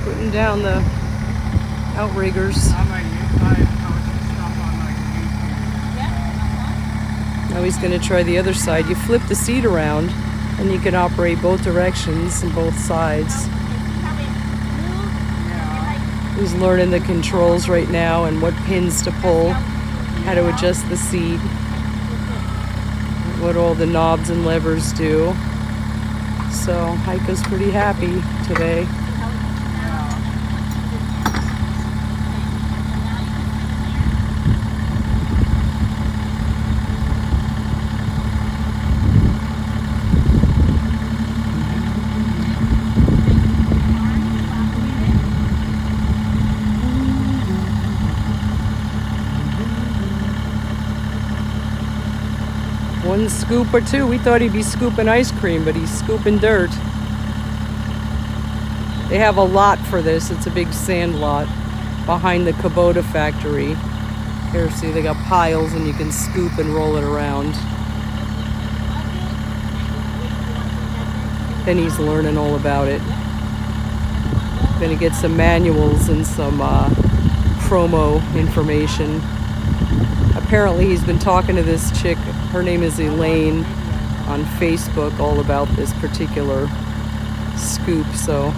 putting down the outriggers. Now he's going to try the other side. You flip the seat around and you can operate both directions and both sides. He's learning the controls right now and what pins to pull, how to adjust the seat, what all the knobs and levers do. So Heiko's pretty happy today. One scoop or two. We thought he'd be scooping ice cream, but he's scooping dirt. They have a lot for this. It's a big sand lot behind the Kubota factory. Here, see, they got piles and you can scoop and roll it around. Then he's learning all about it. Gonna get some manuals and some promo information. Apparently he's been talking to this chick, her name is Elaine, on Facebook all about this particular scoop, so